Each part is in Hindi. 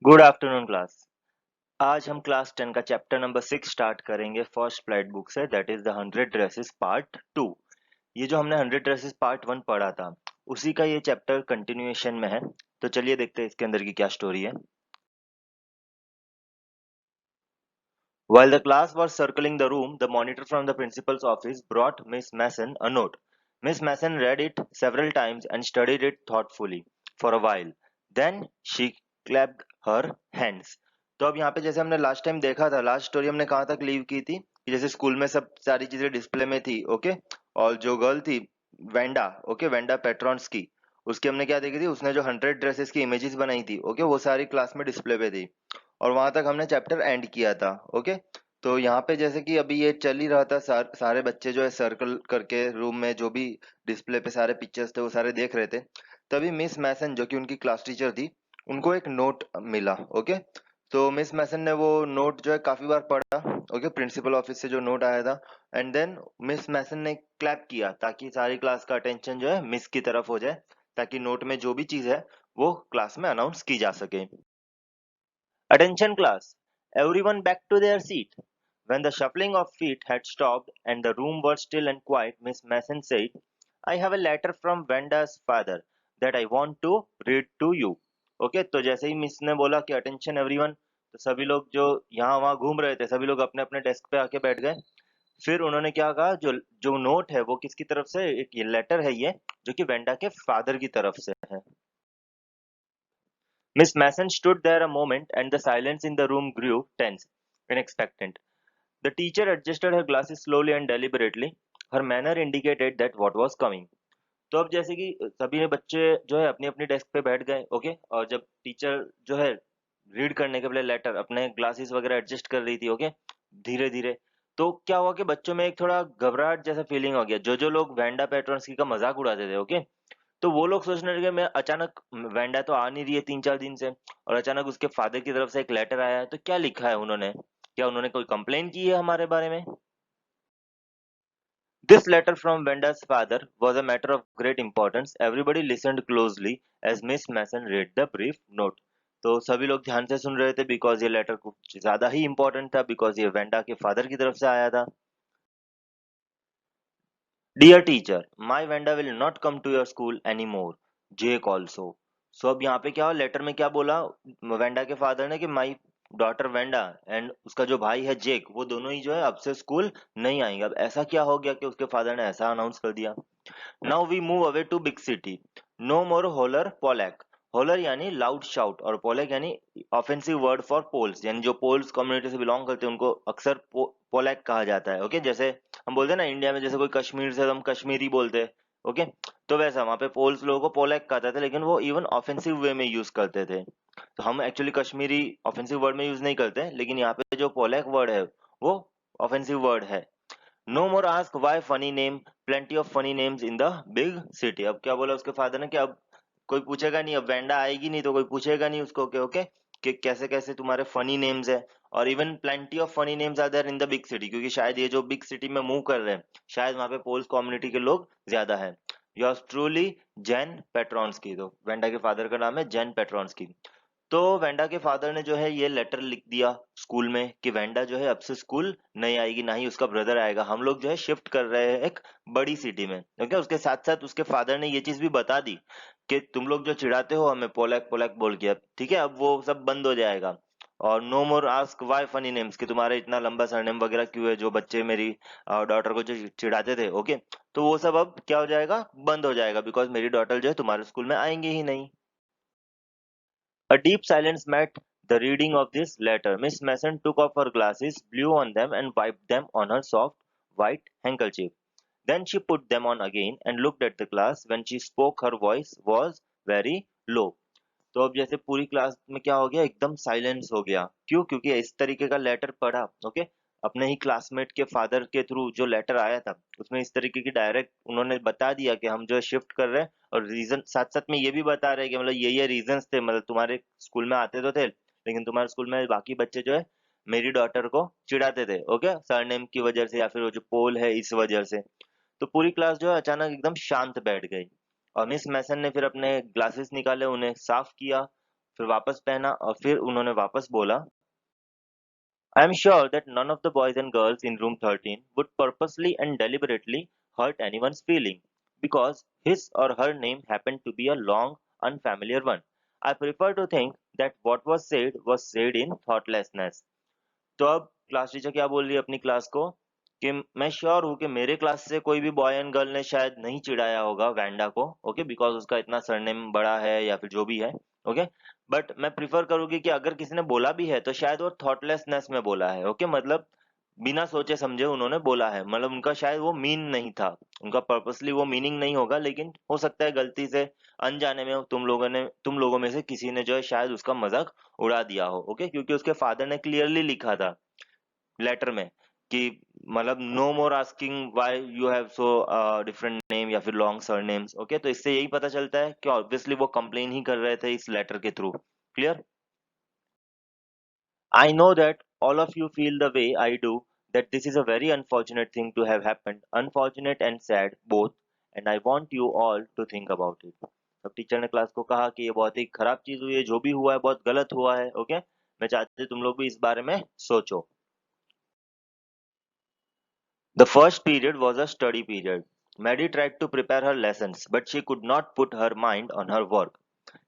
Good afternoon class. आज हम क्लास 10 का चैप्टर नंबर 6 स्टार्ट करेंगे फर्स्ट फ्लाइट बुक से, that is the 100 dresses part 2। ये जो हमने 100 ड्रेसेस पार्ट 1 पढ़ा था, उसी का ये चैप्टर कंटिन्यूएशन में है। तो चलिए देखते हैं इसके अंदर की क्या स्टोरी है। While the class was circling the room, the monitor from the principal's office brought Miss Mason a note. Miss Mason read it several times and studied it thoughtfully for a while. Then she clapped her hands. तो अब यहाँ पे जैसे हमने लास्ट टाइम देखा था, लास्ट स्टोरी हमने कहाँ तक लीव की थी कि जैसे स्कूल में सब सारी चीजें डिस्प्ले में थी, ओके। और जो गर्ल थी वेंडा, ओके, वेंडा पेट्रॉन्स की, उसकी हमने क्या देखी थी, उसने जो 100 ड्रेसेस की इमेजेस बनाई थी, ओके, वो सारी क्लास में डिस्प्ले पे थी। और वहां तक हमने चैप्टर एंड किया था, ओके। तो यहाँ पे जैसे कि अभी ये चल ही रहा था, सारे बच्चे जो है सर्कल करके रूम में जो भी डिस्प्ले पे सारे पिक्चर्स थे वो सारे देख रहे थे। तभी मिस मैसन जो कि उनकी क्लास टीचर थी, उनको एक नोट मिला, ओके। तो मिस मैसन ने वो नोट जो है काफी बार पढ़ा, ओके, प्रिंसिपल ऑफिस से जो नोट आया था। एंड देन मिस मैसन ने क्लैप किया ताकि सारी क्लास का अटेंशन जो है मिस की तरफ हो जाए, ताकि नोट में जो भी चीज है वो क्लास में अनाउंस की जा सके। Attention class! Everyone back to their seat. When the shuffling of feet had stopped and the room was still and quiet, Miss Mason said, I have a letter from Vanda's father that I want to read to you. Okay, तो जैसे ही मिस ने बोला कि अटेंशन एवरीवन, तो सभी लोग जो यहाँ वहाँ घूम रहे थे, सभी लोग अपने अपने डेस्क पे आके बैठ गए। फिर उन्होंने क्या कहा, जो जो नोट है वो किसकी तरफ से, एक ये लेटर है ये, जो कि वेंडा के फादर की तरफ से है। Miss Mason stood there a moment and the silence in the room grew tense and expectant. The teacher adjusted her glasses slowly and deliberately. Her manner indicated that what was coming. तो अब जैसे कि सभी बच्चे जो है अपनी अपनी डेस्क पे बैठ गए, ओके। और जब टीचर जो है रीड करने के पहले लेटर अपने ग्लासेस वगैरह एडजस्ट कर रही थी, ओके, धीरे धीरे, तो क्या हुआ कि बच्चों में एक थोड़ा घबराहट जैसा फीलिंग हो गया। जो जो लोग वैंडा पेट्रोन्स्की का मजाक उड़ाते थे, ओके, तो वो लोग सोचने लगे मैं अचानक, वेंडा तो आ नहीं रही है 3-4 दिन से, और अचानक उसके फादर की तरफ से एक लेटर आया है, तो क्या लिखा है उन्होंने, क्या उन्होंने कोई कंप्लेन की है हमारे बारे में। This letter from Venda's father was a matter of great importance. Everybody listened closely as Miss Mason read the brief note. तो सभी लोग ध्यान से सुन रहे थे बिकॉज ये लेटर कुछ ज्यादा ही इंपॉर्टेंट था, बिकॉज ये वेंडा के फादर की तरफ से आया था। Dear teacher, my Wanda will not come to your school any more, Jake also. So अब यहाँ पे क्या, लेटर में क्या बोला वेंडा के फादर ने कि माई डॉटर वेंडा एंड उसका जो भाई है जेक, वो दोनों ही जो है अब से स्कूल नहीं आएंगे। अब ऐसा क्या हो गया कि उसके फादर ने ऐसा अनाउंस कर दिया। Now we move away to big city. No more holler Polack. Holler यानी लाउड शाउट, और पोलैक यानी ऑफेंसिव वर्ड फॉर पोल्स, यानी जो पोल्स कम्युनिटी से बिलोंग करते हैं उनको अक्सर पोलैक कहा जाता है, ओके। जैसे हम बोलते हैं ना इंडिया में, जैसे कोई कश्मीर से तो हम कश्मीरी बोलते हैं, ओके। तो वैसा वहां पे पोल्स लोगों को पोलैक कहते थे, लेकिन वो इवन ऑफेंसिव वे में यूज करते थे। तो हम एक्चुअली कश्मीरी ऑफेंसिव वर्ड में यूज नहीं करते, लेकिन यहाँ पे जो पोलैक वर्ड है वो ऑफेंसिव वर्ड है। No more ask why funny name, plenty of funny names in the big city. अब क्या बोला उसके फादर ने कि अब कोई पूछेगा नहीं, अब वेंडा आएगी नहीं तो कोई पूछेगा नहीं उसको कि ओके, कि कैसे कैसे तुम्हारे फनी नेम्स है। और even plenty of funny names are there in the big city, क्योंकि शायद ये जो बिग सिटी में मूव कर रहे हैं, शायद वहां पे पोल्स कम्युनिटी के लोग ज्यादा है। Yours truly Jan Petronski. तो वेंडा के फादर का नाम है जैन पेट्रॉन्स्की। तो वेंडा के फादर ने जो है ये लेटर लिख दिया स्कूल में कि वेंडा जो है अब से स्कूल नहीं आएगी, ना ही उसका ब्रदर आएगा, हम लोग जो है शिफ्ट कर रहे हैं एक बड़ी सिटी में, ओके। उसके साथ साथ उसके फादर ने ये चीज भी बता दी कि तुम लोग जो चिढ़ाते हो हमें पोलैक पोलैक बोल के, अब ठीक है, अब वो सब बंद हो जाएगा। और no more ask why funny names, कि तुम्हारे इतना लंबा सरनेम वगैरह क्यों है, जो बच्चे मेरी डॉटर को जो चिढ़ाते थे, ओके। तो वो सब अब क्या हो जाएगा, बंद हो जाएगा, बिकॉज मेरी डॉटर जो है तुम्हारे स्कूल में आएंगी ही नहीं। A deep silence met the reading of this letter. Miss Mason took off her glasses, blew on them, and wiped them on her soft white handkerchief. Then she put them on again and looked at the class. When she spoke, her voice was very low. तो अब जैसे पूरी क्लास में क्या हो गया, एकदम साइलेंस हो गया। क्यों? क्योंकि इस तरीके का लेटर पढ़ा, ओके। अपने ही क्लासमेट के फादर के थ्रू जो लेटर आया था, उसमें इस तरीके की डायरेक्ट उन्होंने बता दिया कि हम जो है शिफ्ट कर रहे हैं, और रीजन साथ साथ में ये भी बता रहे हैं कि मतलब ये रीजंस थे, मतलब तुम्हारे स्कूल में आते तो थे, लेकिन तुम्हारे स्कूल में बाकी बच्चे जो है मेरी डॉटर को चिढ़ाते थे, ओके, सरनेम की वजह से या फिर वो जो पोल है इस वजह से। तो पूरी क्लास जो है अचानक एकदम शांत बैठ गई। और मिस मैसन ने फिर अपने ग्लासेस निकाले, उन्हें साफ किया, फिर वापस पहना और फिर उन्होंने वापस बोला, I am sure that none of the boys and girls in room 13 would purposely and deliberately hurt anyone's feeling because his or her name happened to be a long, unfamiliar one. I prefer to think that what was said in thoughtlessness. तो अब क्लास टीचर क्या बोल रही है अपनी क्लास को कि मैं श्योर हूँ कि मेरे क्लास से कोई भी बॉय एंड गर्ल ने शायद नहीं चिढ़ाया होगा वैंडा को, ओके, बिकॉज उसका इतना सरनेम बड़ा है या फिर जो भी है, ओके। बट मैं प्रिफर करूंगी कि अगर किसी ने बोला भी है तो शायद वो थॉटलेसनेस में बोला है, ओके, मतलब बिना सोचे समझे उन्होंने बोला है, मतलब उनका शायद वो मीन नहीं था, उनका पर्पसली वो मीनिंग नहीं होगा, लेकिन हो सकता है गलती से अनजाने में तुम लोगों में से किसी ने जो है शायद उसका मजाक उड़ा दिया हो, ओके, क्योंकि उसके फादर ने क्लियरली लिखा था लेटर में कि मतलब no more asking why you have so different name या फिर लॉन्ग सरनेम्स, ओके। तो इससे यही पता चलता है कि ऑब्वियसली वो कंप्लेन ही कर रहे थे इस लेटर के through. Clear? I know that all of you feel the way I do, that this is a very unfortunate thing to have happened, unfortunate and sad both, and I want you all to think about it. तब टीचर ने क्लास को कहा कि ये बहुत ही खराब चीज हुई है, जो भी हुआ है बहुत गलत हुआ है, ओके। मैं चाहती हूँ तुम लोग भी इस बारे में सोचो। The first period was a study period. Maddie tried to prepare her lessons, but she could not put her mind on her work.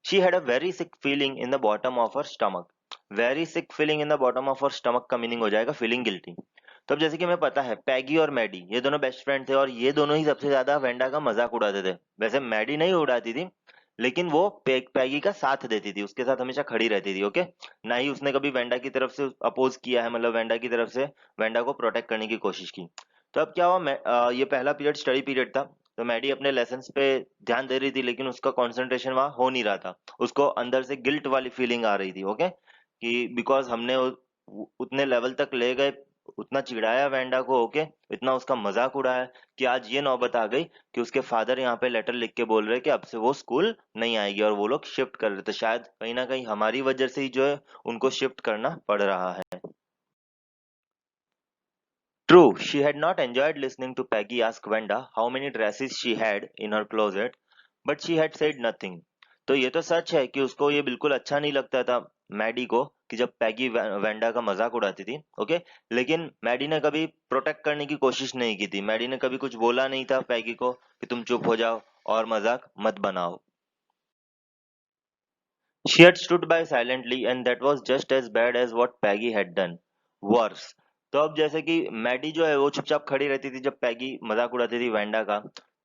She had a very sick feeling in the bottom of her stomach. Very sick feeling in the bottom of her stomach का मीनिंग हो जाएगा feeling guilty. तो अब जैसे कि हमें पता है पैगी और मैडी ये दोनों बेस्ट फ्रेंड थे और ये दोनों ही सबसे ज्यादा वेंडा का मजाक उड़ाते थे। वैसे मैडी नहीं उड़ाती थी, लेकिन वो पैगी का साथ देती थी, उसके साथ हमेशा खड़ी रहती थी, ओके। ना ही उसने कभी वेंडा की तरफ से अपोज किया है, मतलब वेंडा की तरफ से वेंडा को प्रोटेक्ट करने की कोशिश की। तो अब क्या हुआ, ये पहला पीरियड स्टडी पीरियड था, तो मैडी अपने लेसन्स पे ध्यान दे रही थी, लेकिन उसका कंसंट्रेशन वहां हो नहीं रहा था। उसको अंदर से गिल्ट वाली फीलिंग आ रही थी, ओके, कि बिकॉज हमने उतने लेवल तक ले गए, उतना चिढ़ाया वेंडा को, ओके, इतना उसका मजाक उड़ाया कि आज ये नौबत आ गई कि उसके फादर यहाँ पे लेटर लिख के बोल रहे कि अब से वो स्कूल नहीं आएगी और वो लोग शिफ्ट कर रहे, तो शायद कहीं ना कहीं हमारी वजह से ही जो है उनको शिफ्ट करना पड़ रहा है। True, she had not enjoyed listening to Peggy ask Wenda how many dresses she had in her closet, but she had said nothing. तो ये तो सच है कि उसको ये बिल्कुल अच्छा नहीं लगता था मैडी को कि जब पैगी वेंडा का मजाक उड़ाती थी, ओके। लेकिन मैडी ने कभी प्रोटेक्ट करने की कोशिश नहीं की थी, मैडी ने कभी कुछ बोला नहीं था पैगी को कि तुम चुप हो जाओ और मजाक मत बनाओ। She had stood by silently and that was just as bad as what Peggy had done. Worse. तो अब जैसे कि मैडी जो है वो चुपचाप खड़ी रहती थी जब पैगी मजाक उड़ाती थी वेंडा का,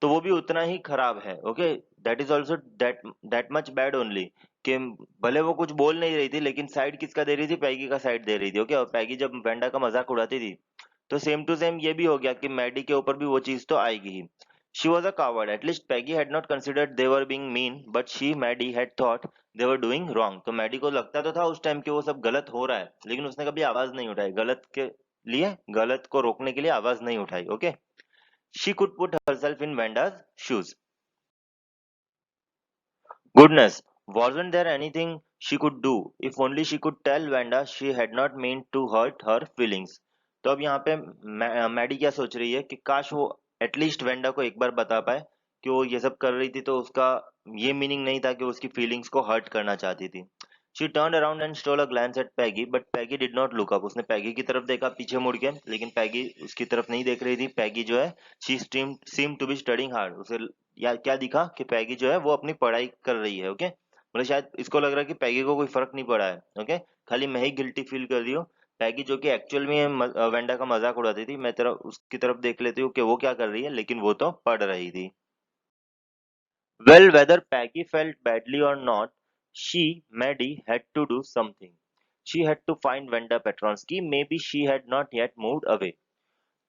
तो वो भी उतना ही खराब है, okay. That is also that much bad only कि भले वो कुछ बोल नहीं रही थी, लेकिन साइड किसका दे रही थी, पैगी का साइड दे रही थी, ओके। और पैगी जब वेंडा का मजाक उड़ाती थी तो सेम टू सेम ये भी हो गया कि मैडी के ऊपर भी वो चीज तो आएगी ही। She was a coward. At least Peggy had not considered they were being mean, but she, Maddie, had thought they were doing wrong. तो मैडी को लगता तो था उस टाइम कि वो सब गलत हो रहा है, लेकिन उसने कभी आवाज नहीं उठाई, गलत को रोकने के लिए आवाज नहीं उठाई, okay. She could put herself in Vanda's shoes. Goodness, wasn't there anything she could do? If only she could tell Vanda she had not meant to hurt her feelings. तो अब यहाँ पे मैडी क्या सोच रही है कि काश वो एटलीस्ट वेंडा को एक बार बता पाए कि वो ये सब कर रही थी तो उसका ये मीनिंग नहीं था कि वो उसकी फीलिंग्स को हर्ट करना चाहती थी। She turned around and stole a glance at Peggy, but Peggy did not look up. उसने पैगी की तरफ देखा पीछे मुड़ के, लेकिन पैगी उसकी तरफ नहीं देख रही थी। पैगी जो है she seemed to be studying hard. उसे या क्या दिखा कि पैगी जो है वो अपनी पढ़ाई कर रही है, ओके। मतलब शायद इसको लग रहा है कि पैगी को कोई फर्क नहीं पड़ा है, ओके, खाली मैं ही गिल्टी फील कर रही हूँ। पैगी जो कि एक्चुअल में वेंडा का मजाक उड़ाती थी, मैं तरफ उसकी तरफ देख लेती हूँ कि वो क्या कर रही है, लेकिन वो तो पढ़ रही थी। Well, whether Peggy felt badly or not, Maddie, had to do something. She had to find Wanda Petronsky. Maybe she had not yet moved away.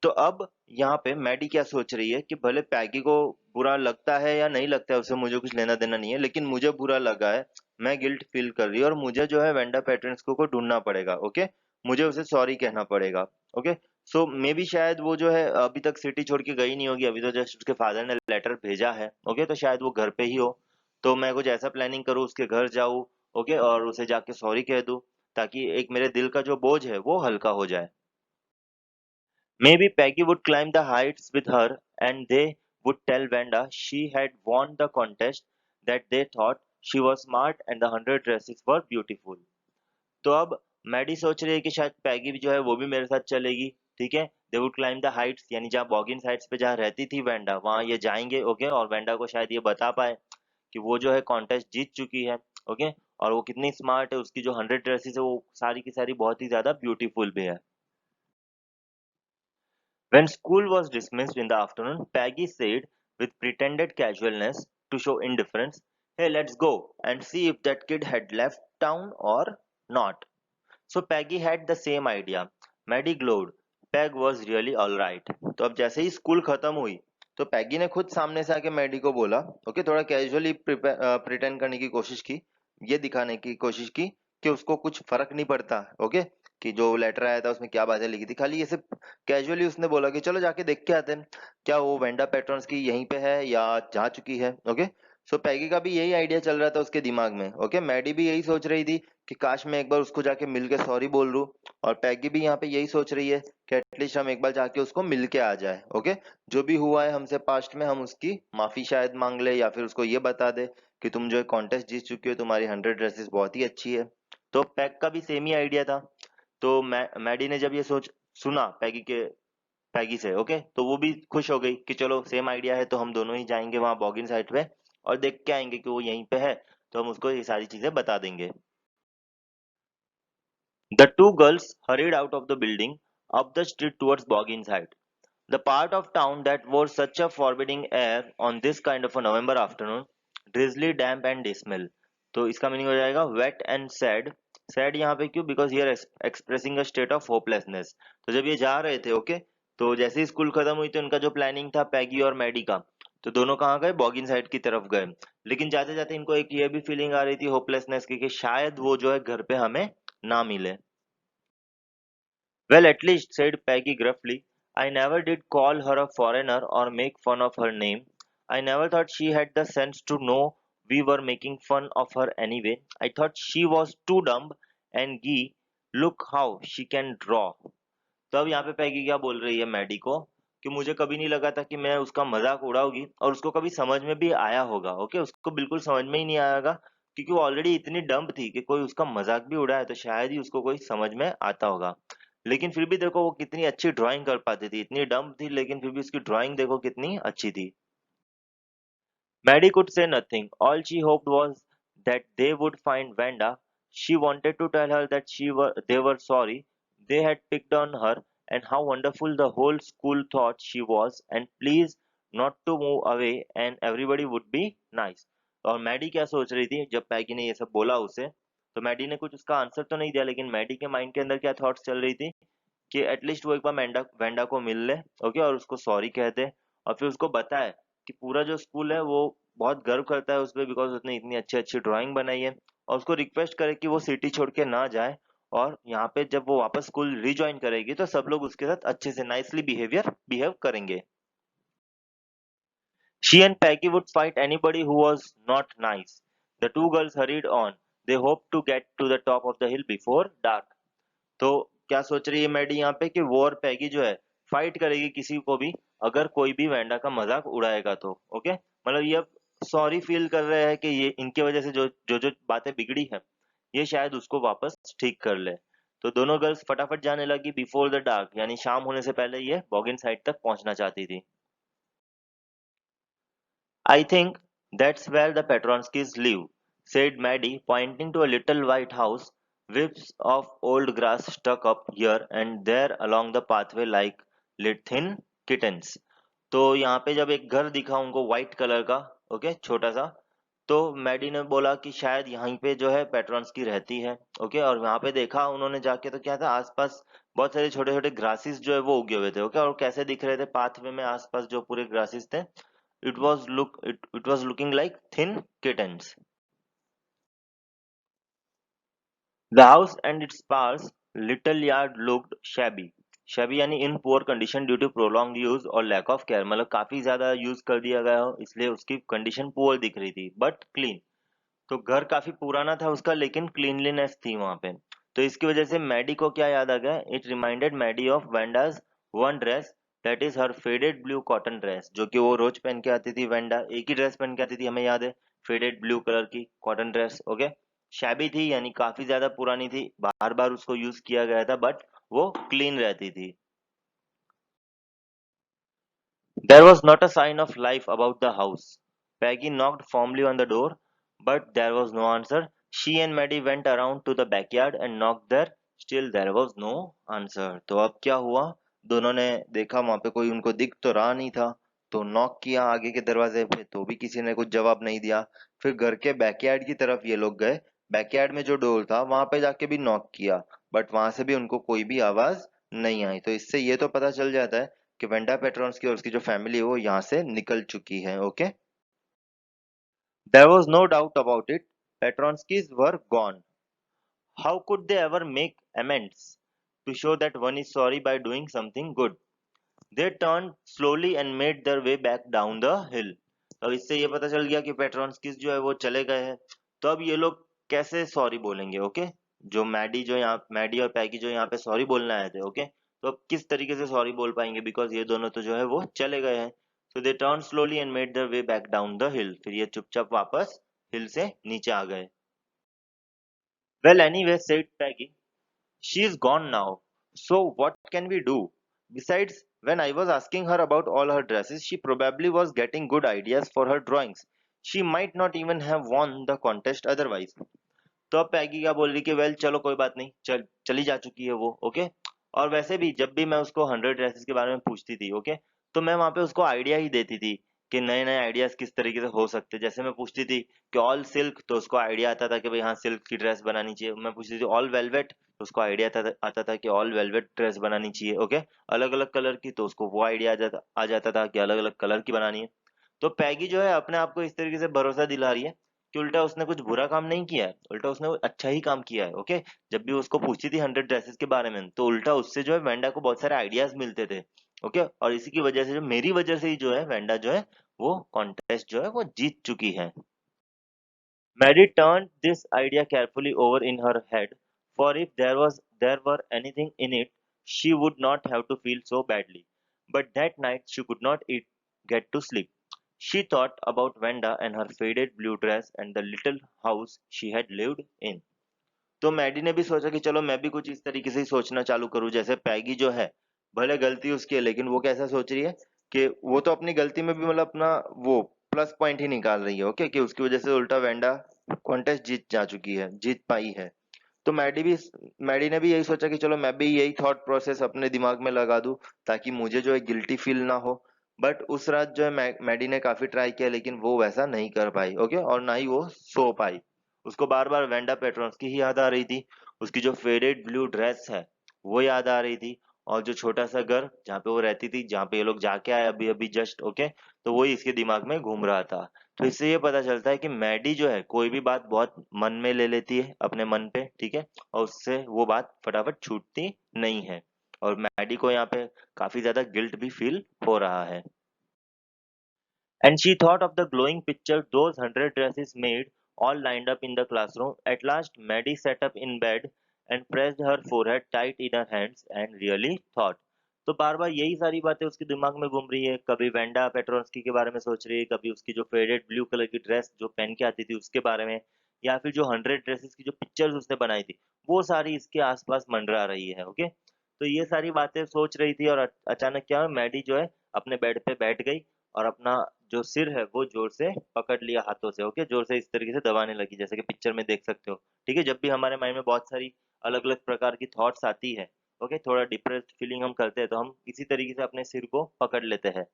तो अब यहाँ पे मैडी क्या सोच रही है कि भले पैगी को बुरा लगता है या नहीं लगता है, उसे मुझे कुछ लेना देना नहीं है, लेकिन मुझे बुरा लगा है, मैं गिल्ट फील कर रही हूँ और मुझे जो है वेंडा पेट्रेंस को ढूंढना पड़ेगा, ओके। मुझे उसे सॉरी कहना पड़ेगा, ओके। सो मे बी शायद वो जो है अभी तक सिटी छोड़ के गई नहीं होगी, अभी तो जस्ट उसके फादर ने लेटर भेजा है, ओके, तो शायद वो घर पे ही हो। तो मैं कुछ ऐसा प्लानिंग करूँ, उसके घर जाऊँ, ओके, और उसे जाके सॉरी कह दूँ, ताकि एक मेरे दिल का जो बोझ है वो हल्का हो जाए। Maybe Peggy would climb the heights with her and they would tell Vanda she had won the contest that they thought she was smart and the 100 dresses were beautiful. तो अब मैडी सोच रही है कि शायद पैगी भी जो है वो भी मेरे साथ चलेगी। ठीक है, they would climb the Heights, यानी जहाँ बॉगिन्स हाइट्स पे जहाँ रहती थी वेंडा, वहां ये जाएंगे। ओके, और वेंडा को शायद ये बता पाए कि वो जो है कॉन्टेस्ट जीत चुकी है। ओके, और वो कितनी स्मार्ट है, उसकी जो 100 ड्रेसेस है वो सारी की सारी बहुत ही ज्यादा ब्यूटीफुल भी है। When school was dismissed in the afternoon, Peggy said with pretended casualness to show indifference, "Hey, let's go and see if that kid had left town or not." So Peggy had the same idea. Maddie glowed. Peg was really alright. तो अब जैसे ही स्कूल खत्म हुई तो पैगी ने खुद सामने से आके मैडी को बोला। ओके, थोड़ा कैजुअली प्रिटेंड करने की कोशिश की, ये दिखाने की कोशिश की कि उसको कुछ फर्क नहीं पड़ता। ओके, कि जो लेटर आया था उसमें क्या बातें लिखी थी, खाली ये सिर्फ कैजुअली उसने बोला कि चलो जाके देख के आते हैं क्या वो वेंडा पेट्रॉन्स की यहीं पे है या जा चुकी है। ओके, सो पैगी का भी यही आइडिया चल रहा था उसके दिमाग में। ओके, मैडी भी यही सोच रही थी कि काश मैं एक बार उसको जाके मिल के सॉरी बोल दूं, और पैगी भी यहाँ पे यही सोच रही है कि एटलीस्ट हम एक बार जाके उसको मिल के आ जाए। ओके, जो भी हुआ है हमसे पास्ट में हम उसकी माफी शायद मांग ले, या फिर उसको ये बता दे कि तुम जो है कॉन्टेस्ट जीत चुकी हो, तुम्हारी 100 ड्रेसेस बहुत ही अच्छी है। तो पैग का भी सेम ही आइडिया था। तो मैडी ने जब ये सोच सुना पैगी से, ओके, तो वो भी खुश हो गई कि चलो सेम आइडिया है तो हम दोनों ही जाएंगे वहां बॉगिन साइड पे और देख के आएंगे कि वो यहीं पे है, तो हम उसको ये सारी चीजें बता देंगे। The two girls hurried out of the building, up the street towards Boggin's Heights, the part of town that wore such a forbidding air on this kind of a November afternoon, drizzly, damp and dismal। तो इसका मीनिंग हो जाएगा wet and sad। सैड यहाँ पे क्यों? Because here expressing a state of hopelessness. तो जब ये जा रहे थे, ओके, तो जैसे ही स्कूल खत्म हुई तो उनका जो प्लानिंग था पैगी और मैडी का, तो दोनों कहाँ गए? बॉगिन साइड की तरफ गए। लेकिन जाते जाते इनको एक ये भी फीलिंग आ रही थी होपलेसनेस की कि शायद वो जो है घर पे हमें ना मिले। "Well, at least," said Peggy gruffly, "I never did call her a foreigner or make fun of her name. I never thought she had the sense to know we were making fun of her anyway. I thought she was too dumb and gee, look how she can draw." तो अब यहाँ पे पैगी क्या बोल रही है मैडी को कि मुझे कभी नहीं लगा था कि मैं उसका मजाक उड़ाऊंगी और उसको कभी समझ में भी आया होगा। ओके, उसको बिल्कुल समझ में ही नहीं आएगा क्योंकि वो ऑलरेडी इतनी डम्ब थी कि कोई उसका मजाक भी उड़ाए तो शायद ही उसको कोई समझ में आता होगा। लेकिन फिर भी देखो वो कितनी अच्छी ड्राइंग कर पाती थी, इतनी डम्ब थी लेकिन फिर भी उसकी ड्राइंग देखो कितनी अच्छी थी। Maddie could say nothing. All she hoped was that they would find Vanda. She wanted to tell her that they were sorry they had picked on her and how wonderful the whole school thought she was, and please not to move away and everybody would be nice। और मैडी क्या सोच रही थी जब पैगी ने ये सब बोला उसे, तो मैडी ने कुछ उसका आंसर तो नहीं दिया, लेकिन मैडी के माइंड के अंदर क्या थॉट्स चल रही थी कि एटलीस्ट वो एक बार वेंडा को मिल ले। ओके, और उसको सॉरी कह दे और फिर उसको बताए कि पूरा जो स्कूल है वो बहुत गर्व करता है उस पर बिकॉज उसने इतनी अच्छी अच्छी ड्राइंग बनाई है, और उसको रिक्वेस्ट करे कि वो सिटी छोड़ के ना जाए, और यहाँ पे जब वो वापस स्कूल रिज्वाइन करेगी तो सब लोग उसके साथ अच्छे से नाइसली बिहेव करेंगे। She and Peggy would fight anybody who was not nice. The two girls hurried on. They hoped to get to the top of the hill before dark। तो क्या सोच रही है मैडी यहाँ पे कि वो और पैगी जो है फाइट करेगी किसी को भी अगर कोई भी वेंडा का मजाक उड़ाएगा तो। ओके, मतलब ये अब सॉरी फील कर रहे हैं कि ये इनकी वजह से जो बातें बिगड़ी है ये शायद उसको वापस ठीक कर ले। तो दोनों गर्ल्स फटाफट जाने लगी बिफोर द डार्क, यानी शाम होने से पहले ये बॉगिन साइड तक पहुंचना चाहती थी। "I think that's where the Petronskis live," said Maddie, pointing to a little white house, wisps of old grass stuck up here and there along the pathway like thin kittens। तो यहाँ पे जब एक घर दिखा उनको व्हाइट कलर का, ओके, छोटा सा, तो मैडी ने बोला कि शायद यहीं पे जो है पेट्रॉन्स की रहती है। ओके, और वहां पे देखा उन्होंने जाके तो क्या था, आसपास बहुत सारे छोटे छोटे ग्रासेस जो है वो उगे हुए थे। ओके, और कैसे दिख रहे थे पाथवे में आसपास जो पूरे ग्रासेस थे, it was looking like thin kittens। The house and its sparse little yard looked shabby। shabby यानी in poor condition due to prolonged use और lack of care, मतलब काफी ज्यादा यूज कर दिया गया हो इसलिए उसकी कंडीशन पुअर दिख रही थी, बट क्लीन। तो घर काफी पुराना था उसका लेकिन क्लीनलीनेस थी वहां पे। तो इसकी वजह से मैडी को क्या याद आ गया? It reminded Maddie of Wanda's one dress, that is her faded blue cotton dress, जो कि वो रोज पहन के आती थी। वेंडा एक ही ड्रेस पहन के आती थी, हमें याद है, फेडेड ब्लू कलर की कॉटन ड्रेस, ओके। शैबी थी यानी काफी ज्यादा पुरानी थी, बार बार उसको यूज किया गया था, बट वो क्लीन रहती थी। There was not a sign of life about the house. Peggy knocked firmly on the door, but there was no answer. She and Maddie went around to the backyard and knocked there. Still there was no answer. तो अब क्या हुआ? दोनों ने देखा वहां पे कोई उनको दिख तो रहा नहीं था, तो नॉक किया आगे के दरवाजे पे, तो भी किसी ने कुछ जवाब नहीं दिया। फिर घर के बैकयार्ड की तरफ ये लोग गए। बैकयार्ड में जो डोर था वहां पे जाके भी नॉक किया, बट वहां से भी उनको कोई भी आवाज नहीं आई। तो इससे ये तो पता चल जाता है कि वेंडा पेट्रोन्स की और उसकी जो फैमिली है वो यहाँ से निकल चुकी है, okay. There was no doubt about it, Petronskis were gone. How could they ever make amends to show that one is sorry by doing something good? They turned slowly and made their way back down the hill. तो इससे ये पता चल गया कि पेट्रोन्स्कीज जो है वो चले गए हैं। तो अब ये लोग कैसे सॉरी बोलेंगे, ओके। जो मैडी और पैगी जो यहाँ पे सॉरी बोलने आए थे, ओके। तो अब किस तरीके से सॉरी बोल पाएंगे, बिकॉज ये दोनों तो जो है वो चले गए हैं। So they turn slowly and made their way back down the hill. फिर ये चुपचाप वापस हिल से नीचे आ गए। Well anyway said Peggy, she is gone now. So what can we do? Besides, when I was asking her about all her dresses, she probably was getting good ideas for her drawings. She might not even have won the contest otherwise. तो अब पैगी क्या बोल रही कि वेल चलो कोई बात नहीं, चली जा चुकी है वो, ओके। और वैसे भी जब भी मैं उसको 100 ड्रेसेस के बारे में पूछती थी, ओके, तो मैं वहां पे उसको आइडिया ही देती थी कि नए नए आइडियाज किस तरीके से हो सकते हैं। जैसे मैं पूछती थी कि ऑल सिल्क, तो उसको आइडिया आता था कि भाई हाँ सिल्क की ड्रेस बनानी चाहिए। मैं पूछती थी ऑल वेलवेट, तो उसको आइडिया आता था कि ऑल वेलवेट ड्रेस बनानी चाहिए, ओके। अलग अलग कलर की, तो उसको वो आइडिया आ जाता था कि अलग अलग कलर की बनानी है। तो पैगी जो है अपने आप को इस तरीके से भरोसा दिला रही है कि उल्टा उसने कुछ बुरा काम नहीं किया है, उल्टा उसने अच्छा ही काम किया है, ओके। जब भी उसको पूछती थी 100 ड्रेसेस के बारे में, तो उल्टा उससे जो है वेंडा को बहुत सारे आइडियाज मिलते थे, ओके। और इसी की वजह से जो मेरी वजह से ही जो है वेंडा जो है वो कॉन्टेस्ट जो है वो जीत चुकी है। Mary turned this idea carefully over in her head, for if there were anything in it, she would not have to feel so badly. But that night she could not get to sleep. She thought about Vanda and her faded blue dress and the little house she had lived in. तो मैडी ने भी सोचा कि चलो मैं भी कुछ इस तरीके से ही सोचना चालू करूं, जैसे पैगी जो है भले गलती उसकी है, लेकिन वो कैसा सोच रही है कि वो तो अपनी गलती में भी मतलब अपना वो प्लस पॉइंट ही निकाल रही है, ओके, कि उसकी वजह से उल्टा वेंडा कॉन्टेस्ट जीत पाई है। तो मैडी ने भी यही सोचा कि चलो मैं भी यही थॉट प्रोसेस अपने दिमाग में लगा दूं, ताकि मुझे जो है गिल्टी फील ना हो। बट उस रात जो है मैडी ने काफी ट्राई किया, लेकिन वो वैसा नहीं कर पाई, ओके, और ना ही वो सो पाई। उसको बार बार वेंडा पेट्रोन्स की ही याद आ रही थी, उसकी जो फेडेड ब्लू ड्रेस है वो याद आ रही थी, और जो छोटा सा घर जहाँ पे वो रहती थी, जहाँ पे ये लोग जाके आए अभी अभी जस्ट, ओके। तो वही इसके दिमाग में घूम रहा था। तो इससे ये पता चलता है कि मैडी जो है कोई भी बात बहुत मन में ले लेती है अपने मन पे, ठीक है, और उससे वो बात फटाफट छूटती नहीं है। और मैडी को यहाँ पे काफी ज्यादा गिल्ट भी फील हो रहा है। And she thought of the glowing picture those 100 dresses made, all lined up in the classroom. At last, Maddie sat up in bed and pressed her forehead tight in her hands and really thought. तो बार बार यही सारी बातें उसके दिमाग में घूम रही है, कभी वेंडा पेट्रोन्स्की के बारे में सोच रही है, कभी उसकी जो फेडेड ब्लू कलर की ड्रेस जो पहन के आती थी उसके बारे में, या फिर जो 100 ड्रेसेस की जो पिक्चर्स उसने बनाई थी वो सारी इसके आसपास मंडरा रही है, ओके। तो ये सारी बातें सोच रही थी, और अचानक क्या हुआ, मैडी जो है अपने बेड पे बैठ गई और अपना जो सिर है वो जोर से पकड़ लिया हाथों से, ओके, जोर से इस तरीके से दबाने लगी, जैसे कि पिक्चर में देख सकते हो। ठीक है, जब भी हमारे माइंड में बहुत सारी अलग अलग प्रकार की थॉट्स आती है, ओके, थोड़ा डिप्रेस्ड फीलिंग हम करते हैं, तो हम इसी तरीके से अपने सिर को पकड़ लेते हैं।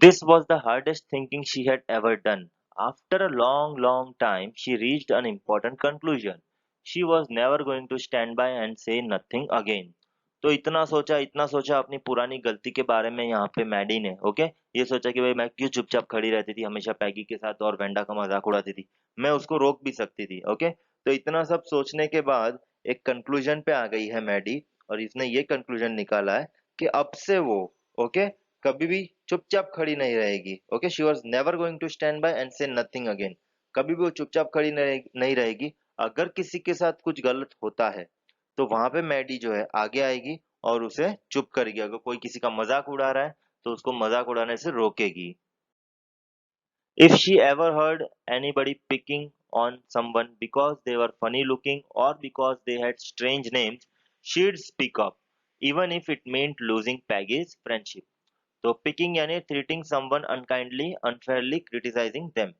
This was the hardest thinking she had ever done. After a long, long time, she reached an important conclusion. She was never going to stand by and say nothing again. तो इतना सोचा अपनी पुरानी गलती के बारे में यहाँ पे मैडी ने, ओके। ये सोचा कि भाई मैं क्यों चुपचाप खड़ी रहती थी हमेशा पैगी के साथ और वेंडा का मजाक उड़ाती थी, मैं उसको रोक भी सकती थी, ओके। तो इतना सब सोचने के बाद एक कंक्लूजन पे आ गई है मैडी, और इसने ये कंक्लूजन निकाला है कि अब से वो, ओके, कभी भी चुपचाप खड़ी नहीं रहेगी, okay. She was never going to stand by and say nothing again. कभी भी वो चुपचाप खड़ी नहीं रहेगी। अगर किसी के साथ कुछ गलत होता है तो वहां पे मैडी जो है आगे आएगी और उसे चुप करेगी। अगर कोई किसी का मजाक उड़ा रहा है तो उसको मजाक उड़ाने से रोकेगी। If she ever heard anybody picking on someone because they were funny looking or because they had strange names, she'd speak up, even if it meant losing Peggy's friendship. तो पिकिंग यानी treating someone unkindly unfairly criticising them.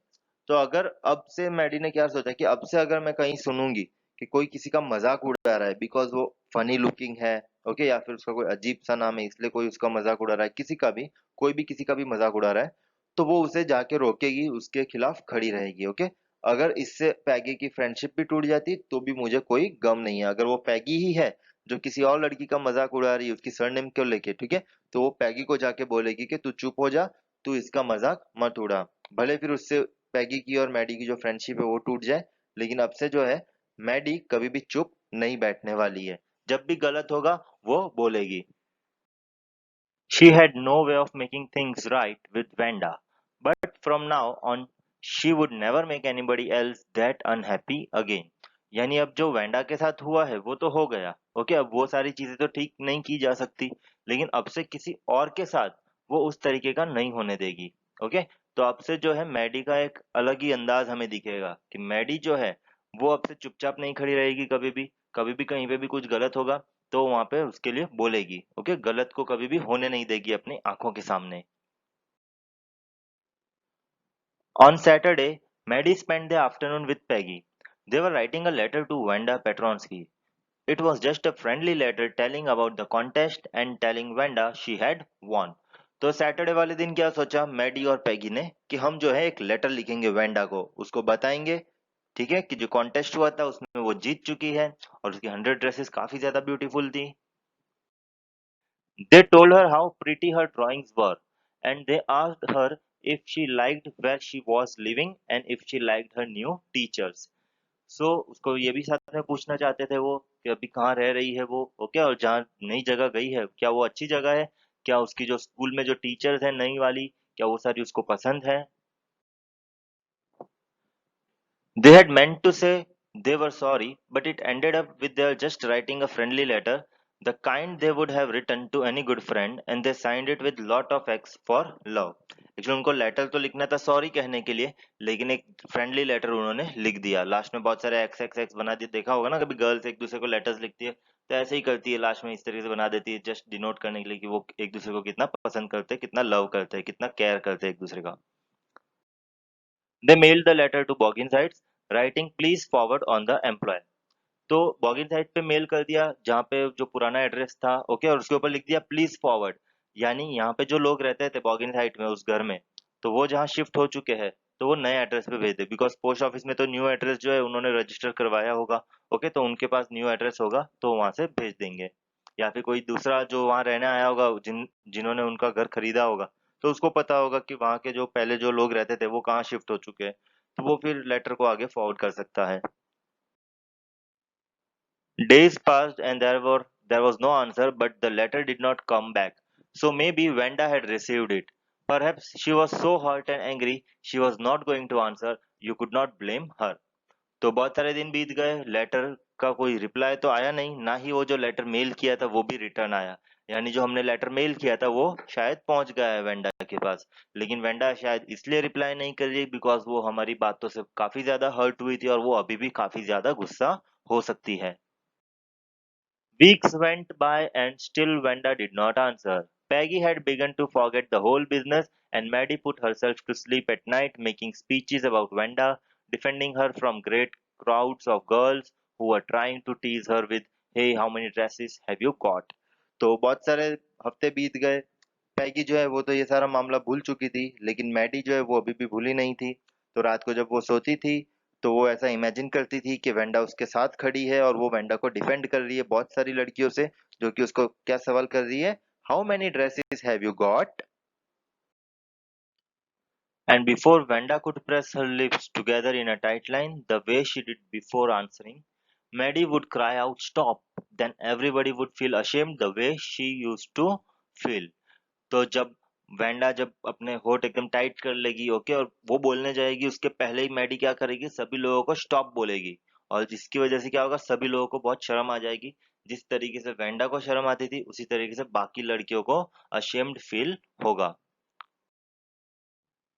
तो अगर अब से मैडी ने क्या सोचा कि अब से अगर मैं कहीं सुनूंगी कि कोई किसी का मजाक उड़ा रहा है बिकॉज वो फनी लुकिंग है, ओके, या फिर उसका कोई अजीब सा नाम है इसलिए कोई उसका मजाक उड़ा रहा है, किसी का भी, कोई भी किसी का भी मजाक उड़ा रहा है, तो वो उसे जाके रोकेगी, उसके खिलाफ खड़ी रहेगी, ओके। अगर इससे पैगी की फ्रेंडशिप भी टूट जाती तो भी मुझे कोई गम नहीं है। अगर वो पैगी ही है जो किसी और लड़की का मजाक उड़ा रही है उसकी सरनेम को लेके, ठीक है, तो वो पैगी को जाके बोलेगी कि तू चुप हो जा, तू इसका मजाक मत उड़ा। भले फिर उससे पैगी की और मैडी की जो फ्रेंडशिप है वो टूट जाए, लेकिन अब से जो है मैडी कभी भी चुप नहीं बैठने वाली है, जब भी गलत होगा वो बोलेगी। She had no way of making things right with Vanda, but from now on she would never make anybody else that unhappy again। यानी अब जो वेंडा के साथ हुआ है वो तो हो गया, ओके, अब वो सारी चीजें तो ठीक नहीं की जा सकती, लेकिन अब से किसी और के साथ वो उस तरीके का नहीं होने देगी, ओके। तो अब से जो है मैडी का एक अलग ही अंदाज हमें दिखेगा कि मैडी जो है वो अब से चुपचाप नहीं खड़ी रहेगी, कभी भी कहीं पे भी कुछ गलत होगा तो वहां पे उसके लिए बोलेगी, ओके, गलत को कभी भी होने नहीं देगी अपनी आंखों के सामने। On Saturday, Maddie spent the afternoon with Peggy. They were writing a letter to Wanda Petronsky. It was just a friendly letter telling about the contest and telling Wanda she had won। तो सैटरडे वाले दिन क्या सोचा मैडी और पैगी ने कि हम जो है एक लेटर लिखेंगे वेंडा को, उसको बताएंगे, ठीक है, कि जो कॉन्टेस्ट हुआ था उसमें वो जीत चुकी है और उसकी 100 ड्रेसेस काफी ज्यादा ब्यूटीफुल थी। They told her how pretty her drawings were, and they asked her if she liked where she was living and if she liked her new teachers। So उसको ये भी साथ में पूछना चाहते थे वो कि अभी कहाँ रह रही है वो, ओके, और जहाँ नई जगह गई है क्या वो अच्छी जगह है, क्या उसकी जो स्कूल में जो टीचर्स हैं नई वाली क्या वो सारी उसको पसंद है। They had meant to say they were sorry, but it ended up with their just writing a friendly letter, the kind they would have written to any good friend, and they signed it with lot of X for love। Actually उनको लेटर तो लिखना था सॉरी कहने के लिए, लेकिन एक फ्रेंडली लेटर उन्होंने लिख दिया, लास्ट में बहुत सारे एक्स एक्स एक्स बना दिए। देखा होगा ना कभी गर्ल्स एक दूसरे को लेटर्स लिखती है तो ऐसे ही करती है, लास्ट में इस तरीके से बना देती है जस्ट डिनोट करने के लिए कि वो एक दूसरे को कितना पसंद करते हैं, कितना लव करते हैं, कितना केयर करते हैं एक दूसरे का। They mailed the letter to Boggin Heights, writing please forward on the employer। तो बॉगिन साइट पे मेल कर दिया जहाँ पे जो पुराना एड्रेस था, ओके, और उसके ऊपर लिख दिया प्लीज फॉरवर्ड, यानी यहाँ पे जो लोग रहते थे बॉगिन साइट में उस घर में, तो वो जहाँ शिफ्ट हो चुके हैं तो वो नए एड्रेस पे भेज दे, बिकॉज पोस्ट ऑफिस में तो न्यू एड्रेस जो है उन्होंने रजिस्टर करवाया होगा, ओके, तो उनके पास न्यू एड्रेस होगा तो वहां से भेज देंगे। या फिर कोई दूसरा जो वहां रहने आया होगा जिन्होंने उनका घर खरीदा होगा तो उसको पता होगा कि वहां के जो पहले जो लोग रहते थे वो कहाँ शिफ्ट हो चुके हैं, तो वो फिर लेटर को आगे फॉरवर्ड कर सकता है। Days passed and there was no answer, but the letter did not come back. So maybe Vanda had received it. Perhaps she was so hurt and angry she was not going to answer. You could not blame her। तो बहुत सारे दिन बीत गए, लेटर का कोई रिप्लाई तो आया नहीं, ना ही वो जो लेटर मेल किया था वो भी रिटर्न आया। यानी जो हमने लेटर मेल किया था वो शायद पहुंच गया है वेंडा के पास, लेकिन वेंडा शायद इसलिए रिप्लाई नहीं कर रही बिकॉज वो हमारी बातों से काफी ज्यादा हर्ट हुई थी और वो अभी भी काफी ज्यादा गुस्सा हो सकती है। Weeks went by and still Wanda did not answer. Peggy had begun to forget the whole business, and Maddie put herself to sleep at night making speeches about Wanda, defending her from great crowds of girls who were trying to tease her with, "Hey, how many dresses have you got?" तो बहुत सारे हफ्ते बीत गए, पैगी जो है वो तो ये सारा मामला भूल चुकी थी, लेकिन मैडी जो है वो अभी भी भूली नहीं थी। तो रात को जब वो सोती थी तो वो ऐसा इमेजिन करती थी कि वेंडा उसके साथ खड़ी है और वो वेंडा को डिफेंड कर रही है बहुत सारी लड़कियों से, जो कि उसको क्या सवाल कर रही है, how many dresses have you got. And before Vanda could press her lips together in a tight line, the way she did before answering, Maddie would cry out, "Stop!" Then everybody would feel ashamed the way she used to feel। तो जब वेंडा जब अपने होठ एकदम टाइट कर लेगी, ओके, और वो बोलने जाएगी उसके पहले ही मैडी क्या करेगी, सभी लोगों को स्टॉप बोलेगी, और जिसकी वजह से क्या होगा, सभी लोगों को बहुत शर्म आ जाएगी। जिस तरीके से वेंडा को शर्म आती थी उसी तरीके से बाकी लड़कियों को अशेम्ड फील होगा।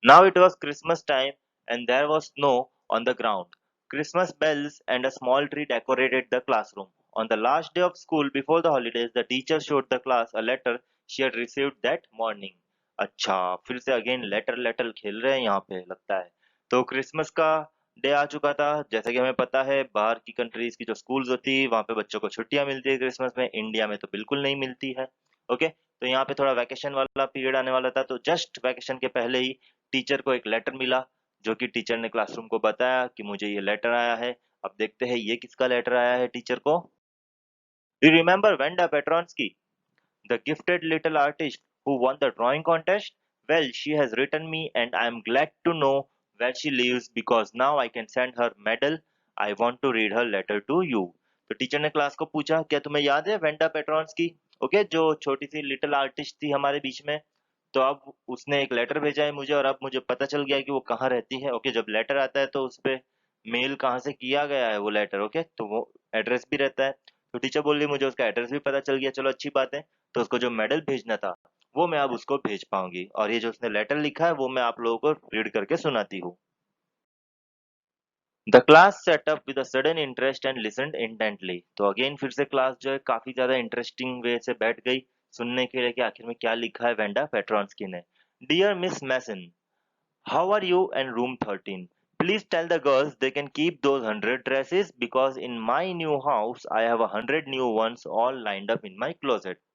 Now it was Christmas time and there was snow on the ground. Christmas bells and a small tree decorated the classroom. On the last day of school before the holidays, the teacher showed the class a letter she had received that morning. अच्छा, फिर से अगेन लेटर लेटर खेल रहे हैं यहाँ पे लगता है। तो क्रिसमस का डे आ चुका था। जैसा कि हमें पता है बाहर की कंट्रीज की जो स्कूल्स होती है वहाँ पे बच्चों को छुट्टियां मिलती है क्रिसमस में, इंडिया में तो बिल्कुल नहीं मिलती है। ओके, तो यहाँ पे थोड़ा वैकेशन वाला पीरियड आने वाला था, तो जस्ट वैकेशन के पहले ही टीचर को एक लेटर मिला, जो कि टीचर ने क्लासरूम को बताया कि मुझे ये लेटर आया है। अब देखते हैं ये किसका लेटर आया है टीचर को। Do you remember Wanda Petronski, the gifted little artist who won the drawing contest? Well, she has written me and I am glad to know where she lives because now I can send her medal. I want to read her letter to you. तो टीचर ने क्लास को पूछा, क्या तुम्हें याद है वेंडा पेट्रॉन्स की? ओके, जो छोटी सी लिटिल आर्टिस्ट थी हमारे बीच में। तो अब उसने एक लेटर भेजा है मुझे और अब मुझे पता चल गया है कि वो कहाँ रहती है। ओके, जब लेटर आता है तो उस पे मेल कहाँ से किया गया है वो लेटर, ओके, तो वो एड्रेस भी रहता है। तो टीचर बोल रही मुझे उसका एड्रेस भी पता चल गया, चलो अच्छी बात है। तो उसको जो मेडल भेजना था वो मैं अब उसको भेज पाऊंगी, और ये जो उसने लेटर लिखा है वो मैं आप लोगों को रीड करके सुनाती हूँ। The class set up with a sudden interest and listened intently. तो अगेन फिर से क्लास जो है काफी ज्यादा इंटरेस्टिंग वे से बैठ गई सुनने के लिए कि आखिर में क्या लिखा है वेंडा पेट्रॉन्स्की ने। Dear Miss Mason, how are you and room 13? Please tell the girls they can keep those 100 dresses because in my new house I have 100 new ones all lined up in my closet.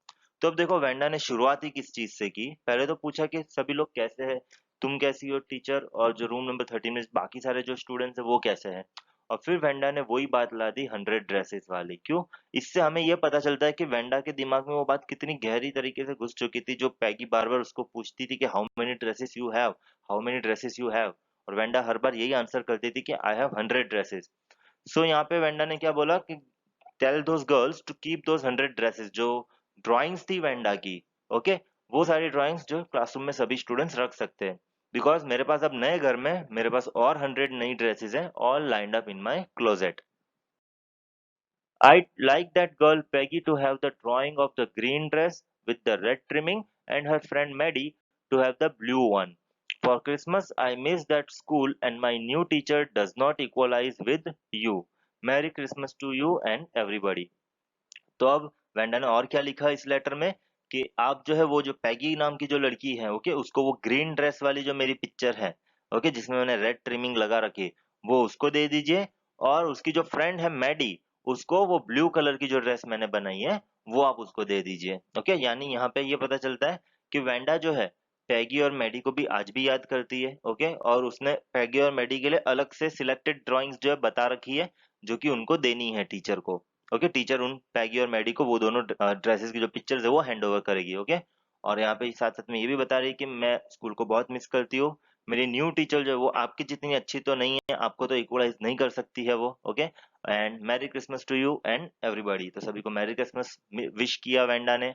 तो अब देखो वेंडा ने शुरुआत ही किस चीज से की। पहले तो पूछा कि सभी लोग कैसे हैं, तुम कैसी हो टीचर, और जो रूम नंबर 13 में बाकी सारे जो स्टूडेंट्स हैं वो कैसे हैं। और फिर वेंडा ने वही बात ला दी 100 ड्रेसेस वाली। क्यों? इससे हमें यह पता चलता है कि वेंडा के दिमाग में वो बात कितनी गहरी तरीके से घुस चुकी थी, जो पैगी बार बार उसको पूछती थी कि how many dresses you have, how many dresses you have, और वेंडा हर बार यही आंसर करती थी कि आई हैव 100 ड्रेसेस। सो यहाँ पे वेंडा ने क्या बोला कि tell those girls to keep those 100 dresses, जो ड्राइंग्स थी वेंडा की, ओके, वो सारी ड्राइंग्स जो क्लासरूम में सभी स्टूडेंट्स रख सकते हैं। बिकॉज मेरे पास अब नए घर में मेरे पास और 100 नई ड्रेसेस हैं all lined up in my closet. I'd like that girl Peggy to have the drawing of the green dress with the red trimming and her friend Maddie to have the blue one. For Christmas, I miss that school and my new teacher does not equalize with you. Merry Christmas to you and everybody. तो अब वेंडा ने और क्या लिखा इस लेटर में कि आप जो है वो जो पैगी नाम की जो लड़की है, ओके, उसको वो ग्रीन ड्रेस वाली जो मेरी पिक्चर है, ओके, जिसमें मैंने रेड ट्रिमिंग लगा रखी, वो उसको दे दीजिए। और उसकी जो फ्रेंड है मैडी, उसको वो ब्लू कलर की जो ड्रेस मैंने बनाई है वो आप उसको दे दीजिए। ओके, यानी यहाँ पे ये पता चलता है कि वेंडा जो है पैगी और मैडी को भी आज भी याद करती है। ओके, और उसने पैगी और मैडी के लिए अलग से सिलेक्टेड ड्राइंग्स जो है बता रखी है, जो कि उनको देनी है टीचर को। ओके, टीचर उन पैगी और मैडी को वो दोनों ड्रेसेस की जो पिक्चर्स है वो हैंड ओवर करेगी। ओके, और यहाँ पे साथ साथ में ये भी बता रही है कि मैं स्कूल को बहुत मिस करती हूँ। मेरी न्यू टीचर जो है वो आपकी जितनी अच्छी तो नहीं है, आपको तो इक्वलाइज नहीं कर सकती है वो। Okay, and merry Christmas to you and everybody. तो सभी को मैरी क्रिसमस विश किया वेंडा ने।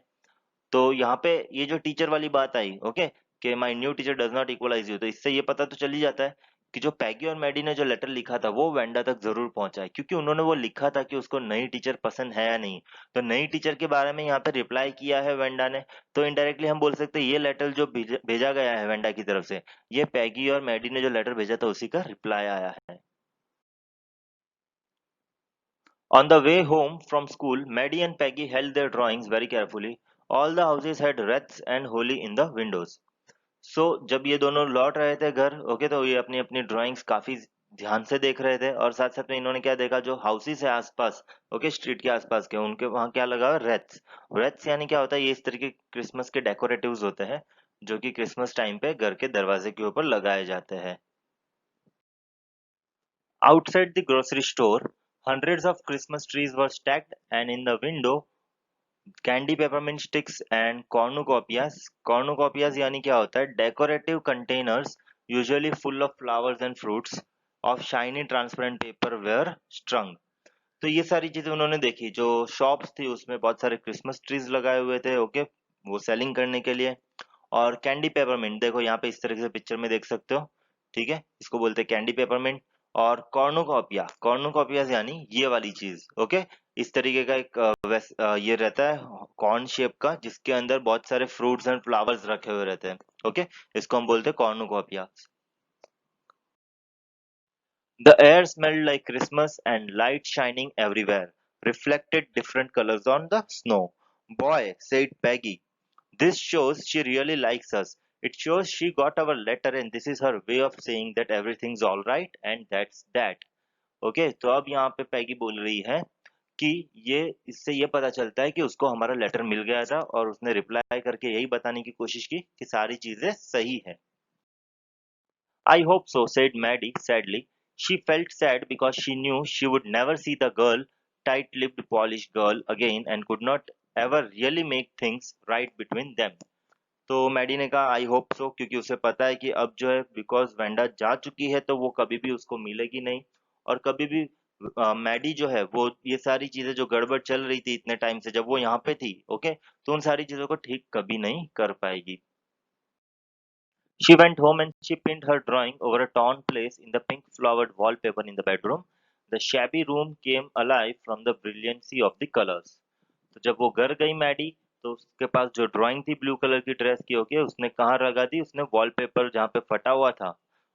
तो यहाँ पे ये जो टीचर वाली बात आई, ओके, कि my new teacher does not equalise you, तो इससे ये पता तो चल ही जाता है कि जो पैगी और मैडी ने जो लेटर लिखा था वो वेंडा तक जरूर पहुंचा है, क्योंकि उन्होंने वो लिखा था कि उसको नई टीचर पसंद है या नहीं। तो नई टीचर के बारे में यहाँ पे रिप्लाई किया है वेंडा ने। तो इनडायरेक्टली हम बोल सकते हैं ये लेटर जो भेजा गया है वेंडा की तरफ से, ये पैगी और मैडी ने जो लेटर भेजा था उसी का रिप्लाई आया है। On the way home from school, Maddie and Peggy held their drawings very carefully. All the houses had wreaths and holly in the windows. सो जब ये दोनों लौट रहे थे घर, ओके, तो ये अपनी अपनी ड्राइंग्स काफी ध्यान से देख रहे थे, और साथ साथ में इन्होंने क्या देखा, जो हाउसेस है आसपास, ओके, स्ट्रीट के आसपास के, उनके वहां क्या लगा, रेथ्स। रेथ्स यानी क्या होता है, ये इस तरीके क्रिसमस के डेकोरेटिव्स होते हैं जो कि क्रिसमस टाइम पे घर के दरवाजे के ऊपर लगाए जाते हैं। Outside the grocery store, hundreds of Christmas trees were stacked, and in the window, candy peppermint sticks and cornucopias. Cornucopias यानी क्या होता है, decorative containers usually full of flowers and fruits of shiny transparent paper were strung. तो ये सारी चीजें उन्होंने देखी, जो शॉप्स थी उसमें बहुत सारे क्रिसमस ट्रीज लगाए हुए थे, ओके, वो सेलिंग करने के लिए। और कैंडी पेपरमिंट देखो यहाँ पे इस तरीके से पिक्चर में देख सकते हो, ठीक है, इसको बोलते हैं कैंडी पेपरमिंट। और कॉर्नुकोपिया, कॉर्नुकोपियास यानी ये वाली चीज, ओके, इस तरीके का एक ये रहता है कॉर्न शेप का, जिसके अंदर बहुत सारे फ्रूट्स एंड फ्लावर्स रखे हुए रहते हैं। ओके, इसको हम बोलते हैं cornucopia. The air smelled like Christmas and light shining everywhere, reflected different colors on the snow. Boy, said Peggy, this shows she really likes us. It shows she got our letter and this is her way of saying that everything's alright and that's that. Okay, तो अब यहाँ पे पैगी बोल रही है कि ये इससे ये पता चलता है कि उसको हमारा लेटर मिल गया था और उसने रिप्लाई करके यही बताने की कोशिश की कि सारी चीजें सही है. I hope so, said Maddie sadly. She felt sad because she knew she would never see the girl, tight-lipped, polished girl again and could not ever really make things right between them. तो मैडी ने कहा आई होप सो, क्योंकि उसे पता है कि अब जो है बिकॉज वेंडा जा चुकी है तो वो कभी भी उसको मिलेगी नहीं और कभी भी मैडी जो है वो ये सारी चीजें जो गड़बड़ चल रही थी इतने टाइम से जब वो यहाँ पे थी, ओके, तो उन सारी चीजों को ठीक कभी नहीं कर पाएगी. She went home and she pinned her drawing over a torn place in the pink flowered wallpaper in the bedroom. The shabby room came alive from the brilliancy of the colors. तो जब वो घर गई मैडी तो उसके पास जो ड्राइंग थी ब्लू कलर की ड्रेस की, ओके, उसने कहाँ लगा दी, उसने वॉलपेपर जहाँ पे फटा हुआ था,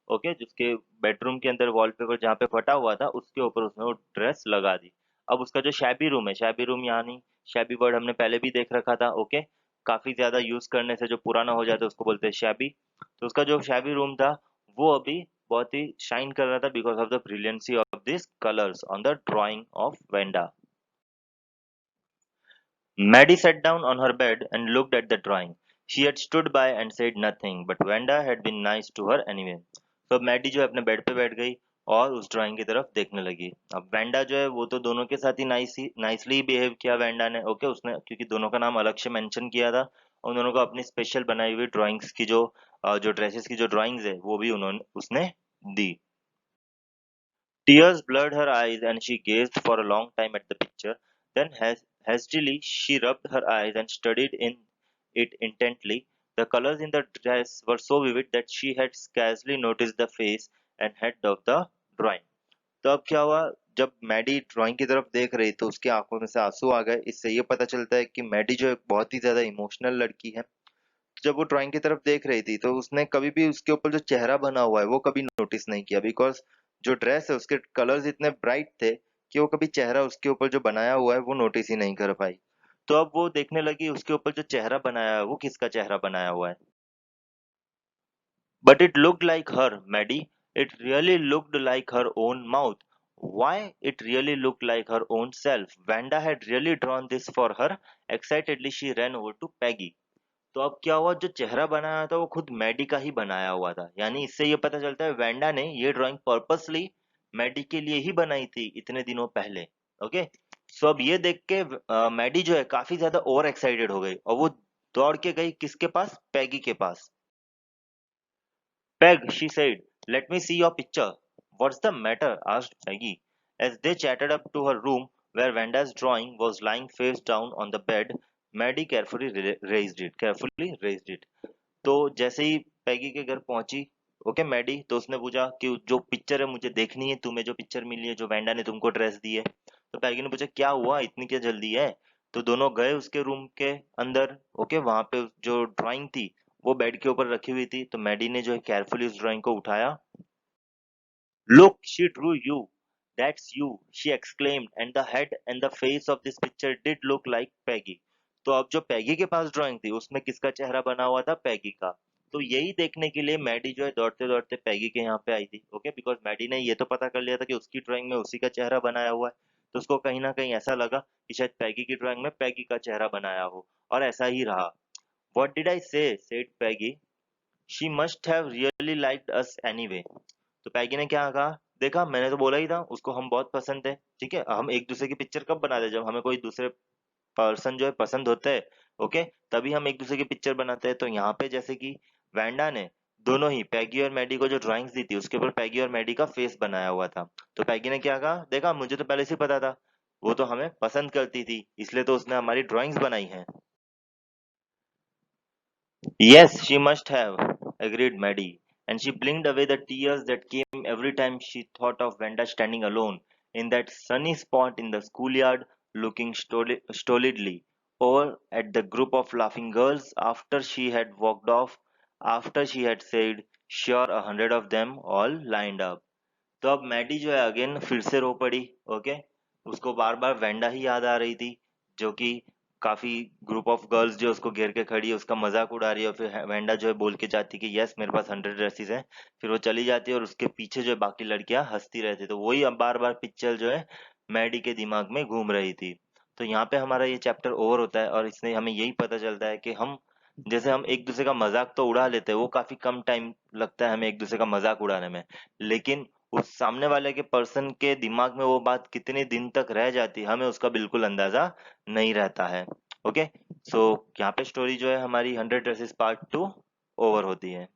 ओके, जिसके बेडरूम के अंदर वॉलपेपर जहाँ पे फटा हुआ था उसके ऊपर उसने वो ड्रेस लगा दी. अब उसका जो शैबी रूम है, शैबी रूम यानी शैबी वर्ड हमने पहले भी देख रखा था, ओके, काफी ज्यादा यूज करने से जो पुराना हो जाता है उसको बोलते हैं शैबी. तो उसका जो शैबी रूम था वो अभी बहुत ही शाइन कर रहा था because of the brilliancy of this colours on the drying of Wanda. Maddie sat down on her bed and looked at the drawing. She had stood by and said nothing, but Wanda had been nice to her anyway. तो मैडी जो है अपने बेड पे बैठ गई और उस ड्राइंग की तरफ देखने लगी. अब वेंडा जो है वो तो दोनों के साथ ही नाइसली बिहेव किया वेंडा ने, ओके, उसने क्योंकि दोनों का नाम अलग से मेंशन किया था और दोनों को अपनी स्पेशल बनाई हुई ड्राइंग्स की जो ड्रेसेस की जो ड्राइंग्स है वो भी उन्होंने उसने दी. Tears blurred her eyes and she gazed for a long time at the picture. Then hastily she rubbed her eyes and studied it intently. The colors in the dress were so vivid that she had scarcely noticed the face and head of the drawing. तो अब क्या हुआ, जब मैडी ड्राइंग की तरफ देख रही तो उसकी आंखों में से आंसू आ गए. इससे ये पता चलता है कि मैडी जो एक बहुत ही ज्यादा इमोशनल लड़की है. जब वो ड्राइंग की तरफ देख रही थी तो उसने कभी भी उसके ऊपर जो चेहरा बना हुआ है वो कभी नोटिस नहीं किया बिकॉज जो ड्रेस है उसके कलर्स इतने ब्राइट थे कि वो कभी चेहरा उसके ऊपर जो बनाया हुआ है वो नोटिस ही नहीं कर पाई. तो अब वो देखने लगी उसके ऊपर जो चेहरा बनाया है वो किसका चेहरा बनाया हुआ है. But it looked like her, Maddie. It really looked like her own mouth. Why? It really looked like her own self. Vanda had really drawn this for her. Excitedly, she ran over to Peggy. तो अब क्या हुआ, जो चेहरा बनाया था वो खुद मैडी का ही बनाया हुआ था. यानी इससे ये पता चलता है वेंडा ने ये ड्राइंग पर्पसली मैडी के लिए ही बनाई थी इतने दिनों पहले. ओके, सो अब ये देख के मैडी जो है काफी ज्यादा ओवर एक्साइटेड हो गई और वो दौड़ के गई किसके पास, पैगी के पास. Peg, she said, let me see your picture. What's the matter? Asked Peggy. As they chatted up to her room, where Vanda's drawing was lying face down on the bed, Maddie carefully raised it. तो जैसे ही पैगी के घर पहुंची, ओके, मैडी, तो उसने पूछा कि जो पिक्चर है मुझे देखनी है, तुम्हें जो पिक्चर मिली है जो वेंडा ने तुमको ड्रेस दी है. तो पैगी ने पूछा क्या हुआ, इतनी क्या जल्दी है. तो दोनों गए उसके रूम के अंदर, ओके, वहां पे जो ड्राइंग थी वो बेड के ऊपर रखी हुई थी. तो मैडी ने जो है केयरफुली उस ड्राइंग को उठाया. Look, she drew you. That's you, she exclaimed, and the head and the face of this picture did look like Peggy. तो अब जो पैगी के पास ड्राइंग थी उसमें किसका चेहरा बना हुआ था, पैगी का. तो यही देखने के लिए मैडी जो है दौड़ते दौड़ते पैगी के यहाँ पे आई थी, ओके, बिकॉज मैडी ने ये तो पता कर लिया था कि उसकी ड्राइंग में उसी का चेहरा बनाया हुआ है. तो उसको कहीं ना कहीं ऐसा लगा कि शायद पैगी की ड्राइंग में पैगी का चेहरा बनाया हो, और ऐसा ही रहा. What did I say? said Peggy. She must have really liked us anyway. तो पैगी ने क्या कहा, देखा मैंने तो बोला ही था उसको हम बहुत पसंद है. ठीक है, हम एक दूसरे की पिक्चर कब बनाते हैं, जब हमें कोई दूसरे पर्सन जो है पसंद होता है, ओके, तभी हम एक दूसरे की पिक्चर बनाते हैं. तो यहाँ पे जैसे कि वैंडा ने दोनों ही पैगी और मैडी को जो ड्राइंग्स दी थी उसके ऊपर पैगी और मैडी का फेस बनाया हुआ था. तो पैगी ने क्या कहा, देखा मुझे तो पहले से ही पता था, वो तो हमें पसंद करती थी इसलिए तो उसने हमारी ड्राइंग्स बनाई हैं. Yes, she must have, agreed Maddie, and she blinked away the tears that came every time she thought of Wanda standing alone in that sunny spot in the schoolyard, looking stolidly over at the group of laughing girls after she had walked off after she had said sure 100 of them all lined up. तो अब मैडी जो है अगेन फिर से रो पड़ी। ओके, उसको बार बार वेंडा ही याद आ रही थी, जो कि काफी ग्रुप ऑफ गर्ल्स जो उसको घेर के खड़ी है, उसका मजाक उड़ा रही है। और फिर वेंडा जो है बोल के जाती कि यस मेरे पास 100 ड्रेसेस हैं। फिर वो चली जाती है और उसके पीछे जो है बाकी लड़कियां हंसती रहती। तो वही अब बार बार पिक्चर जो है मैडी के दिमाग में घूम रही थी। तो यहाँ पे हमारा ये चैप्टर ओवर होता है और इसने हमें यही पता चलता है कि हम जैसे हम एक दूसरे का मजाक तो उड़ा लेते हैं, वो काफी कम टाइम लगता है हमें एक दूसरे का मजाक उड़ाने में, लेकिन उस सामने वाले के पर्सन के दिमाग में वो बात कितने दिन तक रह जाती है हमें उसका बिल्कुल अंदाजा नहीं रहता है। ओके, सो यहाँ पे स्टोरी जो है हमारी 100 ड्रेसेस पार्ट 2 ओवर होती है।